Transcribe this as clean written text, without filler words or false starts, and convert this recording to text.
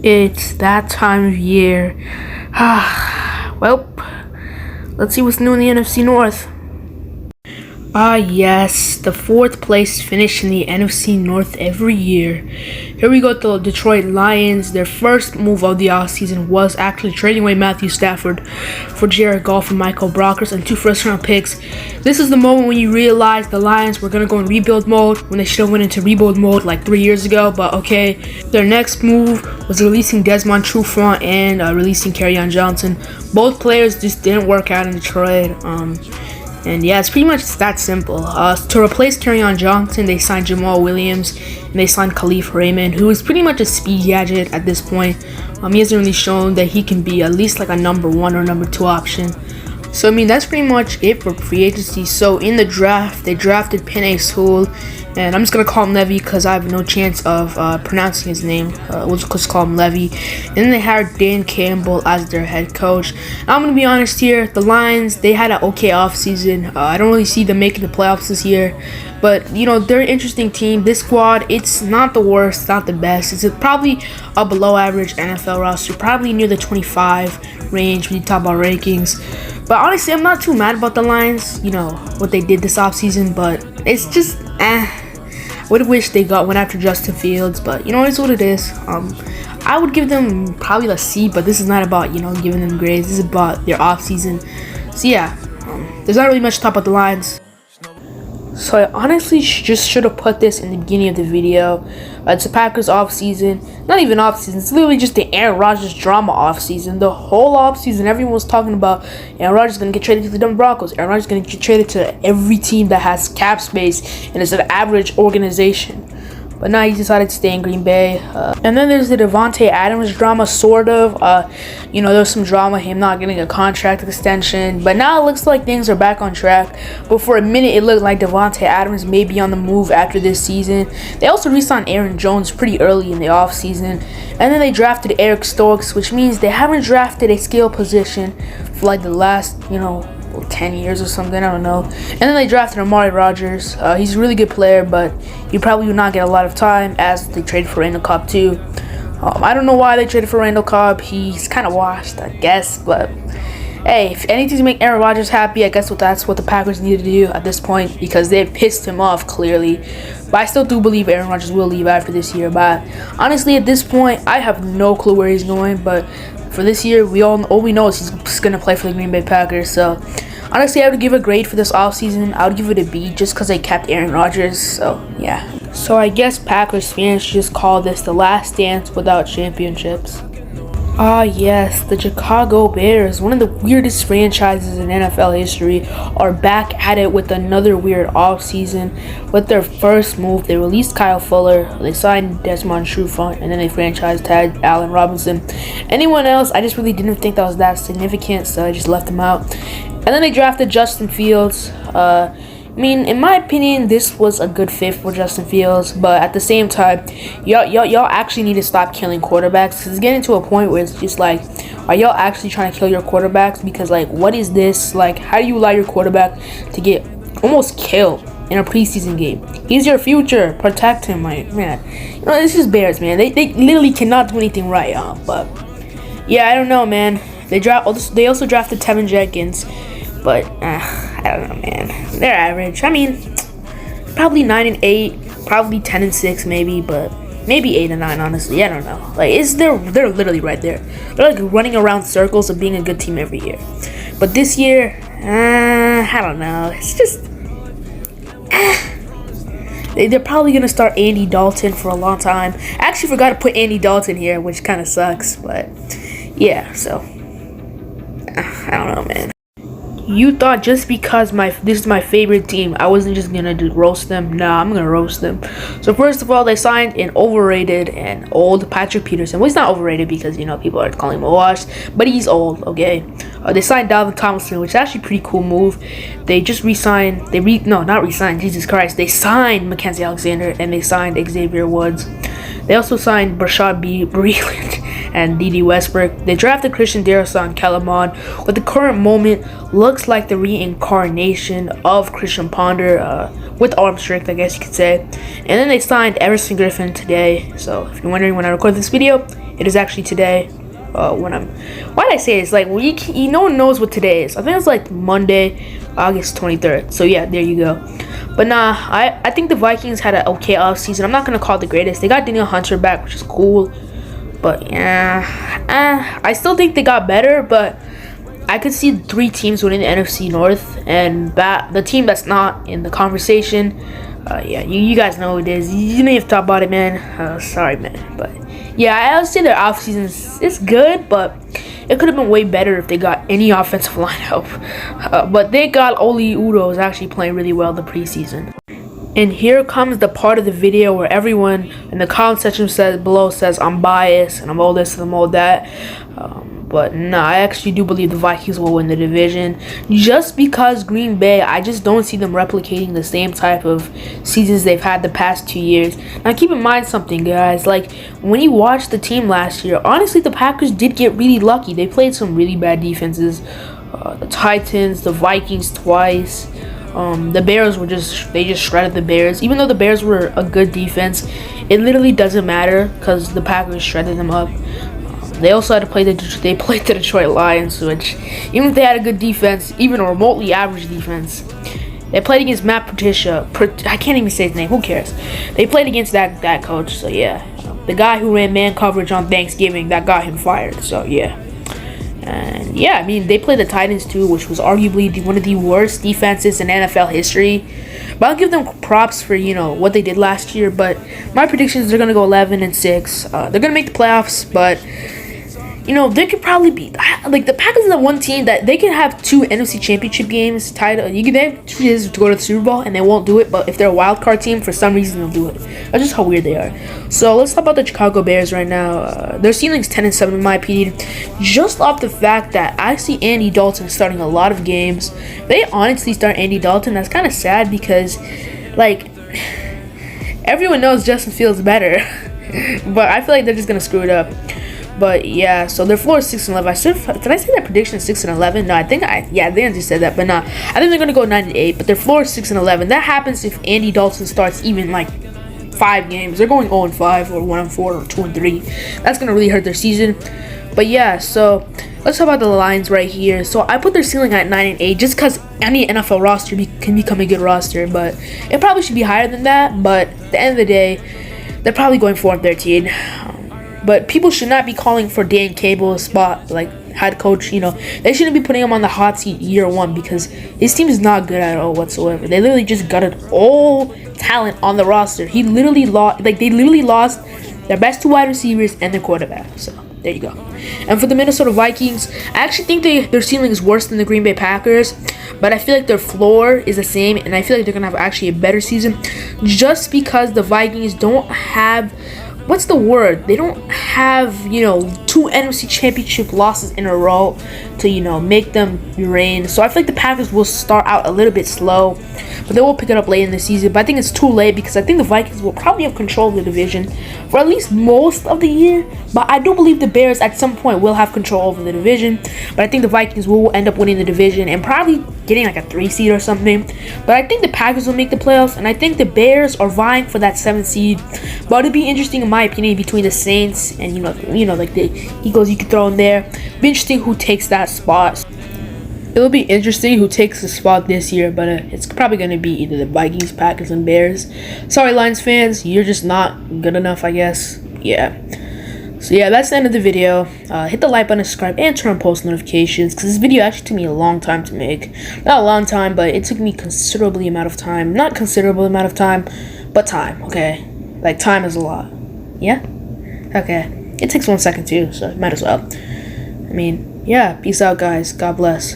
It's that time of year. Well, let's see what's new in the NFC North. Yes, the fourth place finish in the NFC North every year. Here we go, the Detroit Lions. Their first move of the offseason was actually trading away Matthew Stafford for Jared Goff and Michael Brockers and 2 first-round picks. This is the moment when you realize the Lions were going to go in rebuild mode when they should have went into rebuild mode like 3 years ago, but okay. Their next move was releasing Desmond Trufant and releasing Kerryon Johnson. Both players just didn't work out in Detroit. And yeah, it's pretty much that simple. To replace Kerryon Johnson, they signed Jamal Williams and they signed Khalif Raymond, who is pretty much a speed gadget at this point. He hasn't really shown that he can be at least like a number 1 or number 2 option. So I mean, that's pretty much it for free agency. So in the draft, they drafted Penei Sewell, and I'm just gonna call him Levy because I have no chance of pronouncing his name. We'll just call him Levy. And then they hired Dan Campbell as their head coach. Now, I'm gonna be honest here. The Lions, they had an okay offseason. I don't really see them making the playoffs this year, but you know, they're an interesting team. This squad, it's not the worst, not the best. It's probably a below average NFL roster, probably near the 25 range when you talk about rankings. But honestly, I'm not too mad about the Lions, you know, what they did this offseason, but it's just, would have wished they went after Justin Fields, but you know, it's what it is. I would give them probably a C, but this is not about, you know, giving them grades. This is about their offseason. So yeah, there's not really much to talk about the Lions. So I honestly just should have put this in the beginning of the video. It's the Packers offseason. Not even offseason. It's literally just the Aaron Rodgers drama offseason. The whole offseason, everyone was talking about Aaron Rodgers is going to get traded to the Denver Broncos. Aaron Rodgers is going to get traded to every team that has cap space and is an average organization. But now he decided to stay in Green Bay. And then there's the Davante Adams drama, sort of. You know, there's some drama, him not getting a contract extension. But now it looks like things are back on track. But for a minute, it looked like Davante Adams may be on the move after this season. They also re-signed Aaron Jones pretty early in the offseason. And then they drafted Eric Stokes, which means they haven't drafted a skill position for like the last, you know, 10 years or something, I don't know. And then they drafted Amari Rodgers. He's a really good player, but he probably will not get a lot of time as they traded for Randall Cobb too. I don't know why they traded for Randall Cobb. He's kind of washed, I guess, but hey, if anything to make Aaron Rodgers happy, I guess that's what the Packers need to do at this point, because they've pissed him off clearly. But I still do believe Aaron Rodgers will leave after this year. But honestly, at this point, I have no clue where he's going. But for this year, all we know is he's going to play for the Green Bay Packers. So honestly, I would give a grade for this offseason. I would give it a B just because they kept Aaron Rodgers. So yeah. So I guess Packers fans just call this the last dance without championships. Yes, the Chicago Bears, one of the weirdest franchises in NFL history, are back at it with another weird offseason. With their first move, they released Kyle Fuller, they signed Desmond Trufant, and then they franchise tagged Allen Robinson. Anyone else, I just really didn't think that was that significant, so I just left them out. And then they drafted Justin Fields. I mean, in my opinion, this was a good fit for Justin Fields, but at the same time, y'all actually need to stop killing quarterbacks, because it's getting to a point where it's just like, are y'all actually trying to kill your quarterbacks? Because like, what is this? Like, how do you allow your quarterback to get almost killed in a preseason game? He's your future. Protect him, man. You know, this is Bears, man. They literally cannot do anything right, but yeah, I don't know, man. They also drafted Tevin Jenkins. But I don't know, man. They're average. I mean, probably 9-8, probably 10-6, maybe, but maybe 8-9. Honestly, I don't know. Like, they're literally right there. They're like running around circles of being a good team every year. But this year, I don't know. It's just they're probably gonna start Andy Dalton for a long time. I actually forgot to put Andy Dalton here, which kind of sucks. But yeah, so I don't know, man. You thought just because this is my favorite team, I wasn't just gonna roast them? Nah, I'm gonna roast them. So first of all, they signed an overrated and old Patrick Peterson. Well, he's not overrated because, you know, people are calling him a wash, but he's old, okay? They signed Dalvin Tomlinson, which is actually a pretty cool move. They just not re-signed, Jesus Christ. They signed Mackenzie Alexander and they signed Xavier Woods. They also signed Breland and D.D. Westbrook. They drafted Christian Darrison Calamon, what the current moment looks like the reincarnation of Christian Ponder, with arm strength, I guess you could say. And then they signed Everson Griffin today. So if you're wondering when I record this video, it is actually today. Why did I say this? Like, no one knows what today is. I think it's like Monday, August 23rd. So yeah, there you go. But nah, I think the Vikings had an okay offseason. I'm not gonna call it the greatest. They got Daniel Hunter back, which is cool. But yeah, I still think they got better. But I could see 3 teams winning the NFC North, and the team that's not in the conversation. Yeah, you guys know who it is. You don't have to talk about it, man. Sorry, man. But yeah, I would say their offseason is good, but it could have been way better if they got any offensive line help. But they got Oli Udoh is actually playing really well the preseason. And here comes the part of the video where everyone in the comment section below says I'm biased and I'm all this and I'm all that. But no, I actually do believe the Vikings will win the division. Just because Green Bay, I just don't see them replicating the same type of seasons they've had the past 2 years. Now keep in mind something, guys. Like, when you watch the team last year, honestly, the Packers did get really lucky. They played some really bad defenses. The Titans, the Vikings twice. The Bears they just shredded the Bears. Even though the Bears were a good defense, it literally doesn't matter because the Packers shredded them up. They also had to play the Detroit Lions, which, even if they had a good defense, even a remotely average defense, they played against Matt Patricia. I can't even say his name. Who cares? They played against that coach. So yeah, the guy who ran man coverage on Thanksgiving, that got him fired. So yeah. And yeah, I mean, they played the Titans too, which was arguably one of the worst defenses in NFL history. But I'll give them props for, what they did last year. But my predictions, they're going to go 11-6. They're going to make the playoffs, but they could probably be like the Packers are the one team that they can have 2 NFC Championship games tied. They have 2 years to go to the Super Bowl and they won't do it. But if they're a wild card team, for some reason they'll do it. That's just how weird they are. So let's talk about the Chicago Bears right now. Their ceiling's 10-7 in my opinion, just off the fact that I see Andy Dalton starting a lot of games. They honestly start Andy Dalton. That's kind of sad because, like, everyone knows Justin Fields better, but I feel like they're just gonna screw it up. But yeah, so their floor is 6-11. Did I say that prediction is 6-11? No, I think I just said that, but nah. I think they're gonna go 9-8, but their floor is 6-11. That happens if Andy Dalton starts even like 5 games. They're going 0-5 or 1-4 or 2-3. That's gonna really hurt their season. But yeah, so let's talk about the Lions right here. So I put their ceiling at 9-8 just because any NFL roster can become a good roster, but it probably should be higher than that. But at the end of the day, they're probably going 4-13. But people should not be calling for Dan Cable's spot, like head coach. They shouldn't be putting him on the hot seat year 1 because his team is not good at all whatsoever. They literally just gutted all talent on the roster. They literally lost their best 2 wide receivers and their quarterback. So there you go. And for the Minnesota Vikings, I actually think their ceiling is worse than the Green Bay Packers, but I feel like their floor is the same, and I feel like they're gonna have actually a better season, just because the Vikings don't have. What's the word? They don't have, 2 NFC Championship losses in a row to, make them reign. So I feel like the Packers will start out a little bit slow, but they will pick it up late in the season. But I think it's too late because I think the Vikings will probably have control of the division for at least most of the year. But I do believe the Bears at some point will have control over the division. But I think the Vikings will end up winning the division and probably getting like a 3 seed or something. But I think the Packers will make the playoffs, and I think the Bears are vying for that 7th seed. But it'll be interesting in my opinion between the Saints and like the Eagles you could throw in there. Be interesting who takes that spot. It'll be interesting who takes the spot this year, but it's probably going to be either the Vikings, Packers, and Bears. Sorry, Lions fans, you're just not good enough, I guess. Yeah. So yeah, that's the end of the video. Hit the like button, subscribe, and turn on post notifications, because this video actually took me a long time to make. Not a long time, but it took me considerably amount of time. Not considerable amount of time, but time, okay? Like, time is a lot. Yeah? Okay. It takes 1 second too, so might as well. I mean, yeah, peace out, guys. God bless.